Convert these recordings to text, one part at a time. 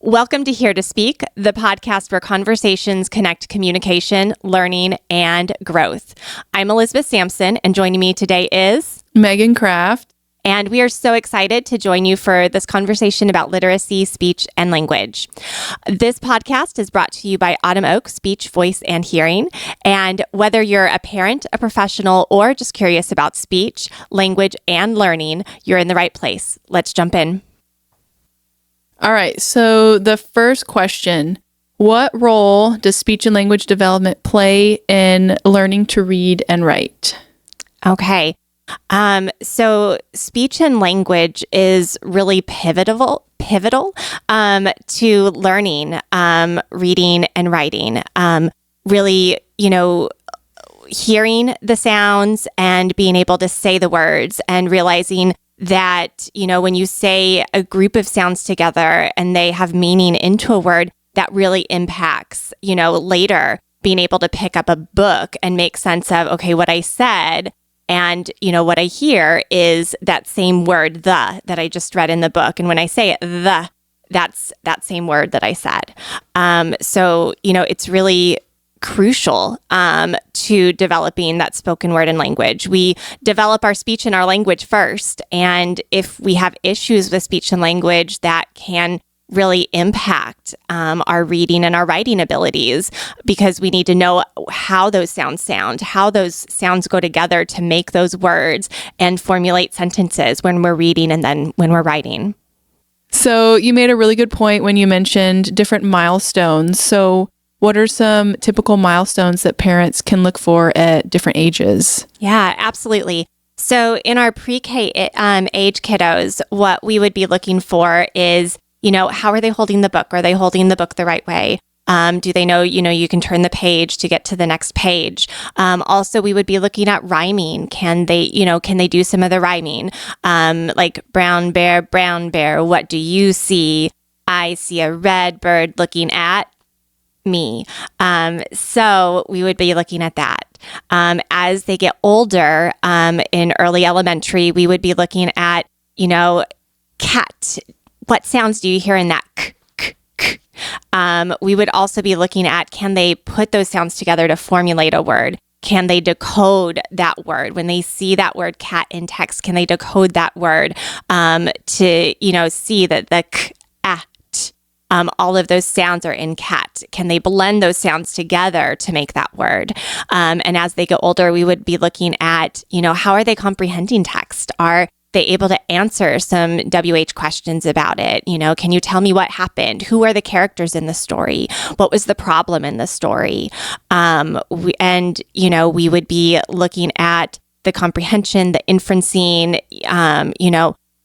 Welcome to Here to Speak, the podcast where conversations connect communication, learning, and growth. I'm Elizabeth Sampson, and joining me today is Megan Kraft. And we are so excited to join you for this conversation about literacy, speech, and language. This podcast is brought to you by Autumn Oak Speech, Voice, and Hearing. And whether you're a parent, a professional, or just curious about speech, language, and learning, you're in the right place. Let's jump in. All right, so the first question, what role does speech and language development play in learning to read and write? Okay. So speech and language is really pivotal to learning, reading and writing. Really, hearing the sounds and being able to say the words and realizing that, when you say a group of sounds together and they have meaning into a word, that really impacts, later being able to pick up a book and make sense of, okay, what I said and, what I hear is that same word, the, that I just read in the book. And when I say it, that's that same word that I said. So, it's really crucial to developing that spoken word and language. We develop our speech and our language first. And if we have issues with speech and language, that can really impact our reading and our writing abilities, because we need to know how those sounds sound, how those sounds go together to make those words and formulate sentences when we're reading and then when we're writing. So you made a really good point when you mentioned different milestones. So what are some typical milestones that parents can look for at different ages? Yeah, absolutely. So in our pre-K age kiddos, what we would be looking for is, how are they holding the book? Are they holding the book the right way? Do they know, you can turn the page to get to the next page? Also, we would be looking at rhyming. Can they do some of the rhyming? Like brown bear, what do you see? I see a red bird looking at me. So we would be looking at that. As they get older, in early elementary, we would be looking at, cat. What sounds do you hear in that k, k, k? We would also be looking at, can they put those sounds together to formulate a word? Can they decode that word? When they see that word cat in text, can they decode that word to, see that the k, t, all of those sounds are in cat? Can they blend those sounds together to make that word? And as they get older, we would be looking at, how are they comprehending text? Are they able to answer some WH questions about it? Can you tell me what happened? Who are the characters in the story? What was the problem in the story? We would be looking at the comprehension, the inferencing,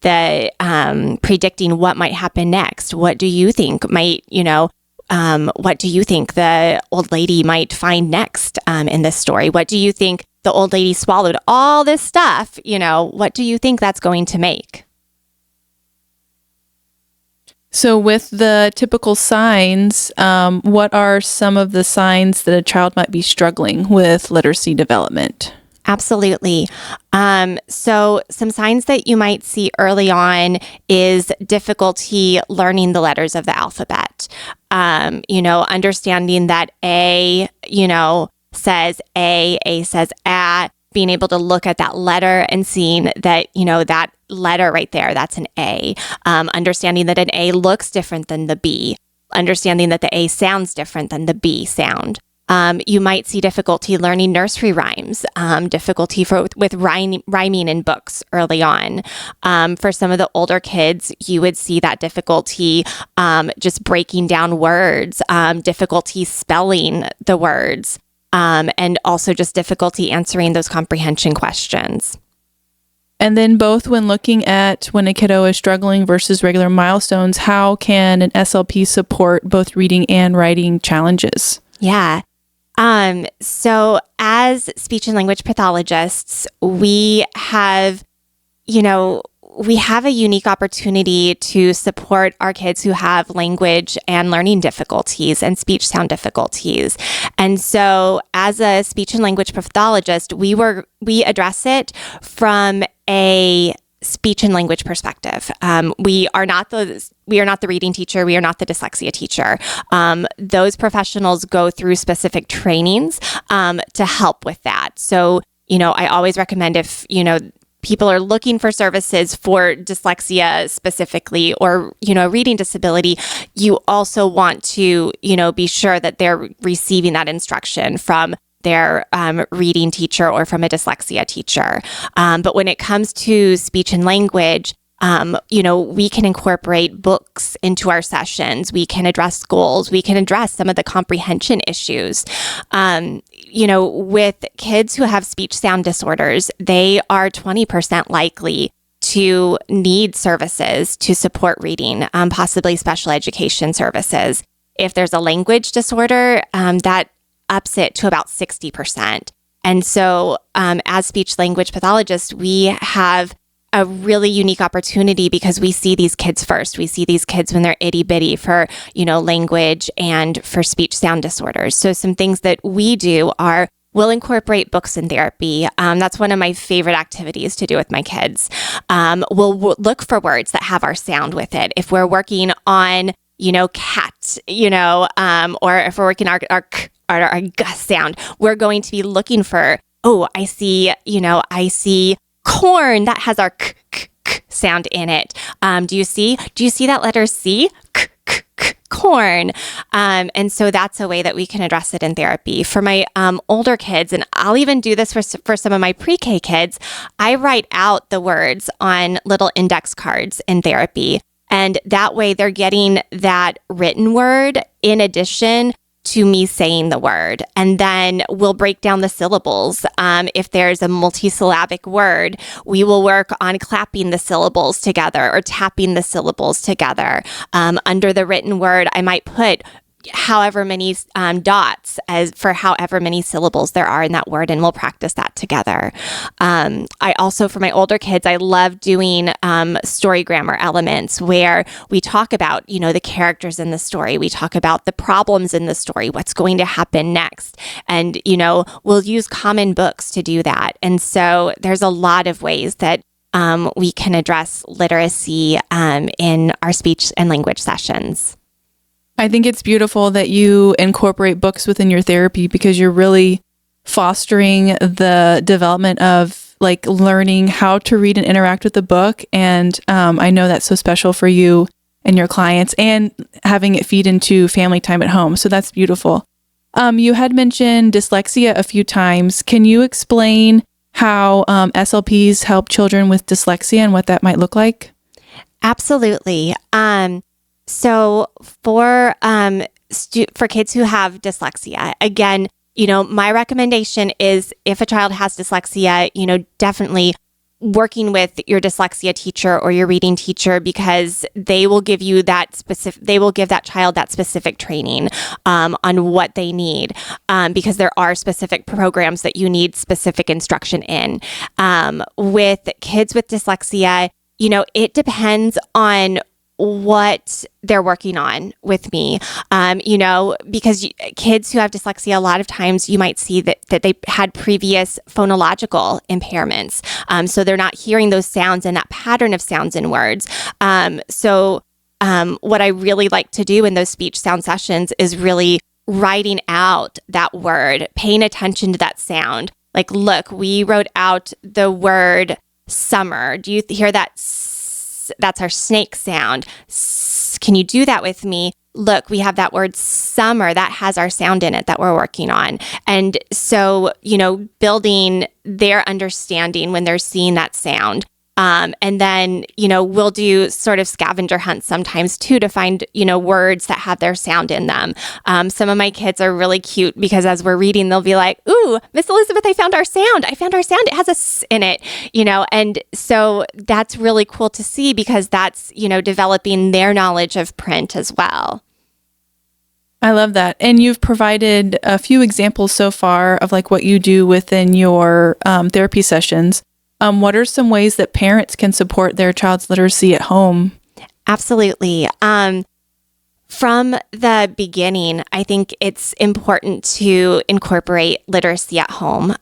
the predicting what might happen next. What do you think might, what do you think the old lady might find next in this story? What do you think the old lady swallowed all this stuff? What do you think that's going to make? So with the typical signs, what are some of the signs that a child might be struggling with literacy development? Absolutely. So some signs that you might see early on is difficulty learning the letters of the alphabet. Understanding that A, says A says a, being able to look at that letter and seeing that, that letter right there, that's an A. Understanding that an A looks different than the B. Understanding that the A sounds different than the B sound. You might see difficulty learning nursery rhymes, difficulty with rhyming in books early on. For some of the older kids, you would see that difficulty just breaking down words, difficulty spelling the words, and also just difficulty answering those comprehension questions. And then both when looking at when a kiddo is struggling versus regular milestones, how can an SLP support both reading and writing challenges? Yeah. So as speech and language pathologists, we have a unique opportunity to support our kids who have language and learning difficulties and speech sound difficulties. And so as a speech and language pathologist, we address it from a speech and language perspective. We are not the reading teacher. We are not the dyslexia teacher. Those professionals go through specific trainings to help with that. So, I always recommend if, people are looking for services for dyslexia specifically or, reading disability, you also want to, be sure that they're receiving that instruction from their reading teacher or from a dyslexia teacher. But when it comes to speech and language, we can incorporate books into our sessions. We can address goals. We can address some of the comprehension issues. With kids who have speech sound disorders, they are 20% likely to need services to support reading, possibly special education services. If there's a language disorder, that ups it to about 60%. And so as speech language pathologists, we have a really unique opportunity because we see these kids first. We see these kids when they're itty bitty for, language and for speech sound disorders. So some things that we do are we'll incorporate books in therapy. That's one of my favorite activities to do with my kids. We'll look for words that have our sound with it. If we're working on, cat, or if we're working our g sound, we're going to be looking for, I see corn that has our k sound in it. Do you see that letter C? Corn. And so that's a way that we can address it in therapy. For my older kids, and I'll even do this for some of my pre-K kids, I write out the words on little index cards in therapy. And that way they're getting that written word in addition to me saying the word. And then we'll break down the syllables. If there's a multisyllabic word, we will work on clapping the syllables together or tapping the syllables together. Under the written word, I might put however many dots as for however many syllables there are in that word, and we'll practice that together. I also, for my older kids, I love doing story grammar elements where we talk about, the characters in the story. We talk about the problems in the story, what's going to happen next. And, we'll use common books to do that. And so there's a lot of ways that we can address literacy in our speech and language sessions. I think it's beautiful that you incorporate books within your therapy because you're really fostering the development of learning how to read and interact with the book. And I know that's so special for you and your clients and having it feed into family time at home. So that's beautiful. You had mentioned dyslexia a few times. Can you explain how SLPs help children with dyslexia and what that might look like? Absolutely. So for kids who have dyslexia, again, my recommendation is if a child has dyslexia, definitely working with your dyslexia teacher or your reading teacher because they will give you they will give that child that specific training on what they need because there are specific programs that you need specific instruction in. With kids with dyslexia, it depends on what they're working on with me, because kids who have dyslexia, a lot of times you might see that they had previous phonological impairments. So they're not hearing those sounds and that pattern of sounds in words. So what I really like to do in those speech sound sessions is really writing out that word, paying attention to that sound. Look, we wrote out the word summer. Do you hear that? That's our snake sound. Can you do that with me? Look, we have that word summer that has our sound in it that we're working on. And so, building their understanding when they're seeing that sound. And then, we'll do sort of scavenger hunts sometimes too to find, words that have their sound in them. Some of my kids are really cute because as we're reading, they'll be like, ooh, Miss Elizabeth, I found our sound. It has a S in it, and so that's really cool to see because that's, developing their knowledge of print as well. I love that. And you've provided a few examples so far of what you do within your therapy sessions. What are some ways that parents can support their child's literacy at home? Absolutely. From the beginning, I think it's important to incorporate literacy at home.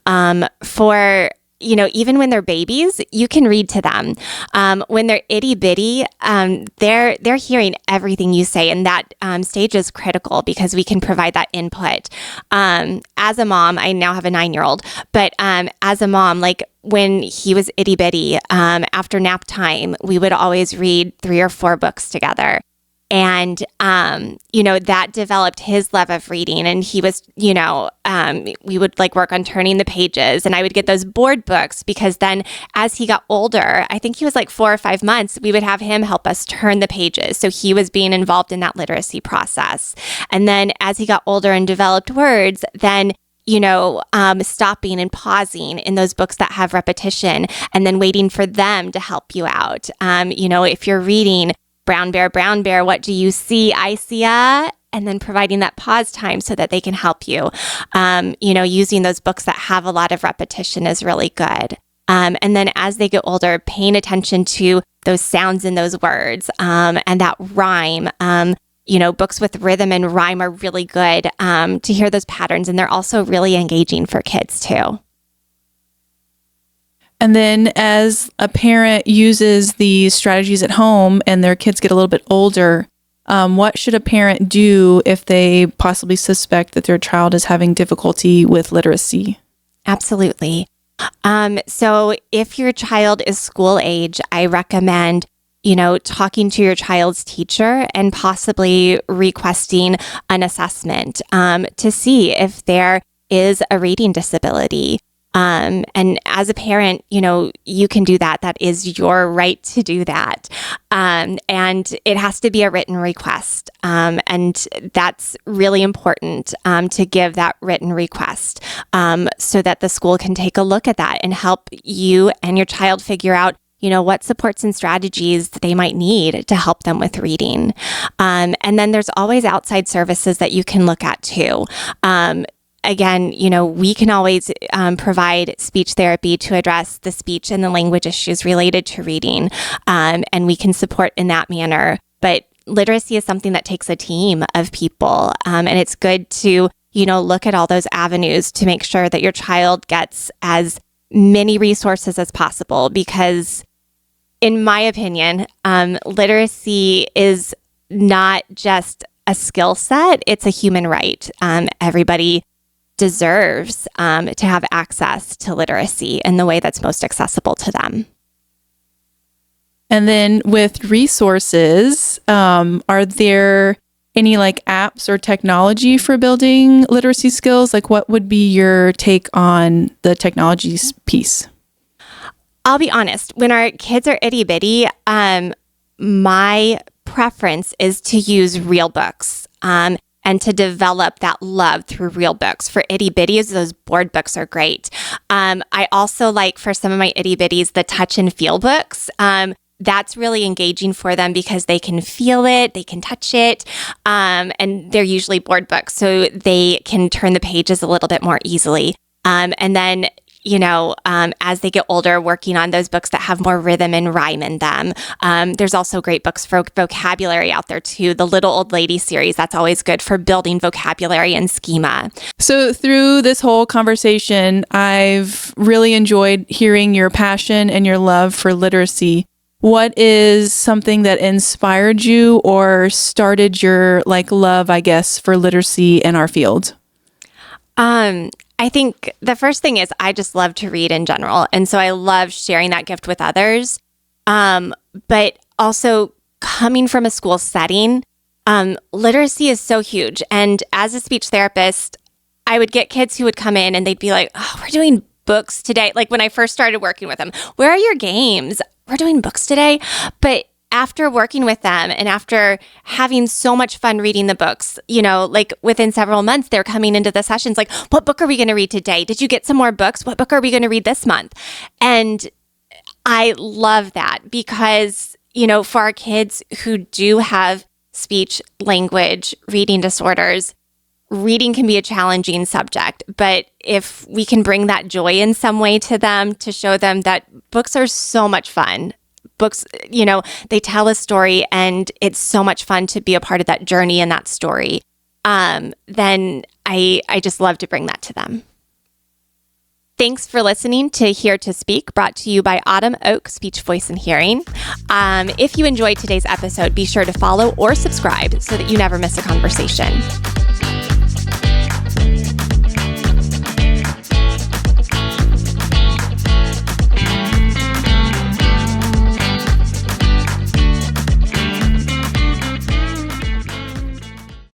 For even when they're babies, you can read to them. When they're itty bitty, they're hearing everything you say, and that stage is critical because we can provide that input. As a mom, I now have a 9-year-old, but as a mom, like when he was itty bitty, after nap time, we would always read 3 or 4 books together. And, that developed his love of reading. And he was, we would like work on turning the pages, and I would get those board books because then as he got older, I think he was like 4 or 5 months, we would have him help us turn the pages. So he was being involved in that literacy process. And then as he got older and developed words, then stopping and pausing in those books that have repetition and then waiting for them to help you out. If you're reading Brown Bear, what do you see? I see a, and then providing that pause time so that they can help you. Using those books that have a lot of repetition is really good. And then as they get older, paying attention to those sounds in those words, and that rhyme. Books with rhythm and rhyme are really good to hear those patterns, and they're also really engaging for kids too. And then as a parent uses these strategies at home and their kids get a little bit older, what should a parent do if they possibly suspect that their child is having difficulty with literacy? Absolutely. So if your child is school age, I recommend talking to your child's teacher and possibly requesting an assessment to see if there is a reading disability. And as a parent, you can do that. That is your right to do that. And it has to be a written request. And that's really important to give that written request so that the school can take a look at that and help you and your child figure out what supports and strategies they might need to help them with reading. And then there's always outside services that you can look at too. Again, we can always provide speech therapy to address the speech and the language issues related to reading, and we can support in that manner. But literacy is something that takes a team of people, and it's good to, look at all those avenues to make sure that your child gets as many resources as possible, because in my opinion, literacy is not just a skill set, it's a human right. Everybody deserves to have access to literacy in the way that's most accessible to them. And then with resources, are there any apps or technology for building literacy skills? What would be your take on the technology piece? I'll be honest, when our kids are itty bitty, my preference is to use real books. And to develop that love through real books. For itty bitties, those board books are great. I also like, for some of my itty bitties, the touch and feel books. That's really engaging for them because they can feel it, they can touch it, and they're usually board books, so they can turn the pages a little bit more easily. And then as they get older, working on those books that have more rhythm and rhyme in them. There's also great books for vocabulary out there too. The Little Old Lady series, that's always good for building vocabulary and schema. So through this whole conversation, I've really enjoyed hearing your passion and your love for literacy. What is something that inspired you or started your love, I guess, for literacy in our field? I think the first thing is I just love to read in general. And so I love sharing that gift with others. But also coming from a school setting, literacy is so huge. And as a speech therapist, I would get kids who would come in and they'd be like, oh, we're doing books today. Like when I first started working with them, where are your games? We're doing books today. But after working with them and after having so much fun reading the books, within several months, they're coming into the sessions like, what book are we going to read today? Did you get some more books? What book are we going to read this month? And I love that because, for our kids who do have speech, language, reading disorders, reading can be a challenging subject. But if we can bring that joy in some way to them to show them that books are so much fun, books, they tell a story and it's so much fun to be a part of that journey and that story, then I just love to bring that to them. Thanks for listening to Here to Speak, brought to you by Autumn Oak Speech, Voice, and Hearing. If you enjoyed today's episode, be sure to follow or subscribe so that you never miss a conversation.